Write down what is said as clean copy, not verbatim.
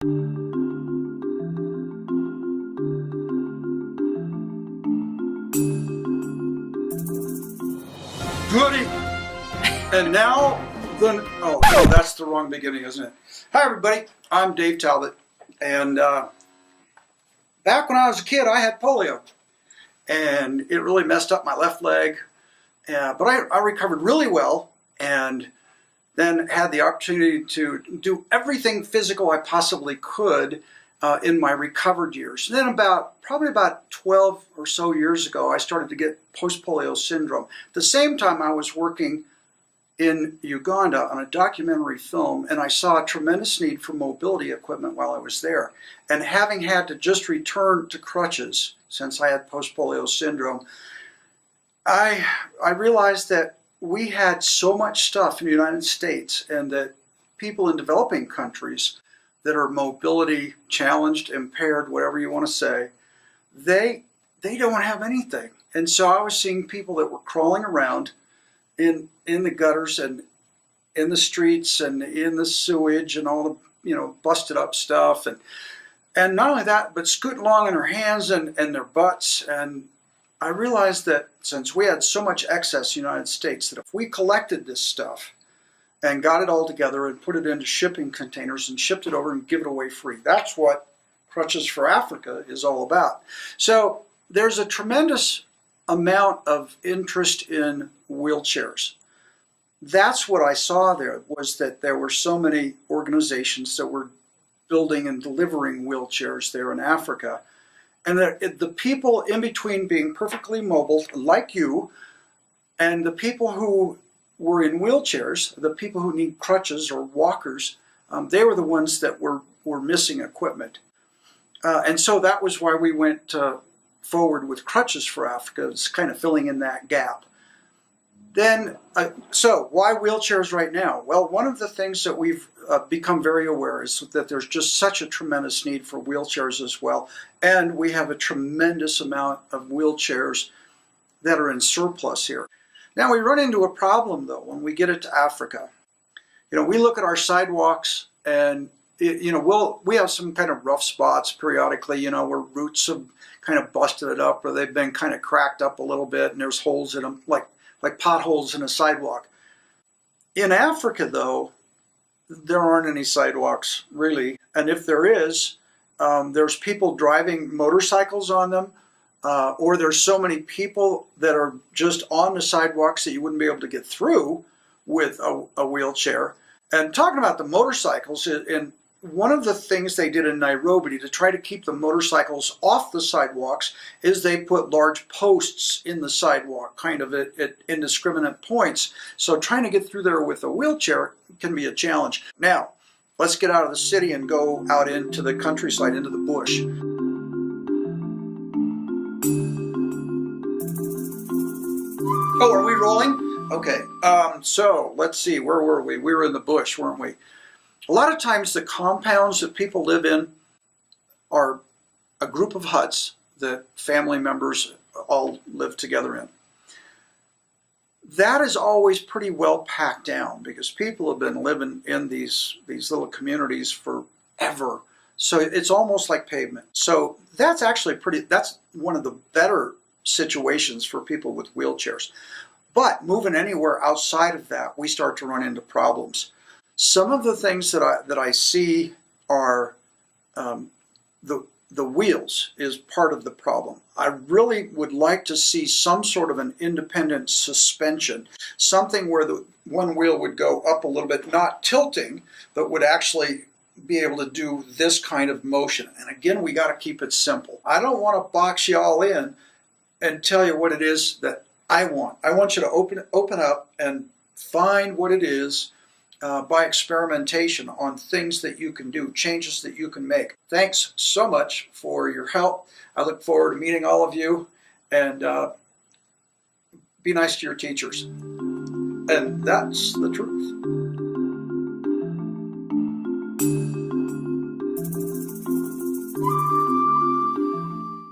Goody! And now, oh, no, that's the wrong beginning, isn't it? Hi, everybody. I'm Dave Talbot. And back when I was a kid, I had polio. And it really messed up my left leg. But I recovered really well and then had the opportunity to do everything physical I possibly could in my recovered years. And then probably about 12 or so years ago, I started to get post-polio syndrome. At the same time, I was working in Uganda on a documentary film, and I saw a tremendous need for mobility equipment while I was there. And having had to just return to crutches since I had post-polio syndrome, I realized that we had so much stuff in the United States, and that people in developing countries that are mobility challenged, impaired, whatever you want to say, they don't have anything. And so I was seeing people that were crawling around in the gutters and in the streets and in the sewage and all the busted up stuff, and not only that, but scooting along in their hands and their butts. And I realized that since we had so much excess in the United States, that if we collected this stuff and got it all together and put it into shipping containers and shipped it over and give it away free. That's what Crutches for Africa is all about. So there's a tremendous amount of interest in wheelchairs. That's what I saw there, was that there were so many organizations that were building and delivering wheelchairs there in Africa. And the people in between being perfectly mobile, like you, and the people who were in wheelchairs, the people who need crutches or walkers, they were the ones that were missing equipment. And so that was why we went forward with Crutches for Africa. It's kind of filling in that gap. Then, so why wheelchairs right now? Well, one of the things that we've become very aware is that there's just such a tremendous need for wheelchairs as well. And we have a tremendous amount of wheelchairs that are in surplus here. Now we run into a problem though when we get it to Africa. We look at our sidewalks and we have some kind of rough spots periodically, where roots have kind of busted it up, or they've been kind of cracked up a little bit and there's holes in them, like potholes in a sidewalk. In Africa though, there aren't any sidewalks really. And if there is, there's people driving motorcycles on them. Or there's so many people that are just on the sidewalks that you wouldn't be able to get through with a wheelchair. And talking about the motorcycles, and one of the things they did in Nairobi to try to keep the motorcycles off the sidewalks is they put large posts in the sidewalk, kind of at indiscriminate points. So trying to get through there with a wheelchair can be a challenge. Now, let's get out of the city and go out into the countryside, into the bush. Oh, are we rolling? Okay, so let's see, where were we? We were in the bush, weren't we? A lot of times the compounds that people live in are a group of huts that family members all live together in. That is always pretty well packed down because people have been living in these little communities forever. So it's almost like pavement. So that's actually that's one of the better situations for people with wheelchairs. But moving anywhere outside of that, we start to run into problems. Some of the things that I see are the wheels is part of the problem. I really would like to see some sort of an independent suspension, something where the one wheel would go up a little bit, not tilting, but would actually be able to do this kind of motion. And again, we got to keep it simple. I don't want to box you all in and tell you what it is that I want. I want you to open up and find what it is by experimentation on things that you can do, changes that you can make. Thanks so much for your help. I look forward to meeting all of you, and be nice to your teachers. And that's the truth.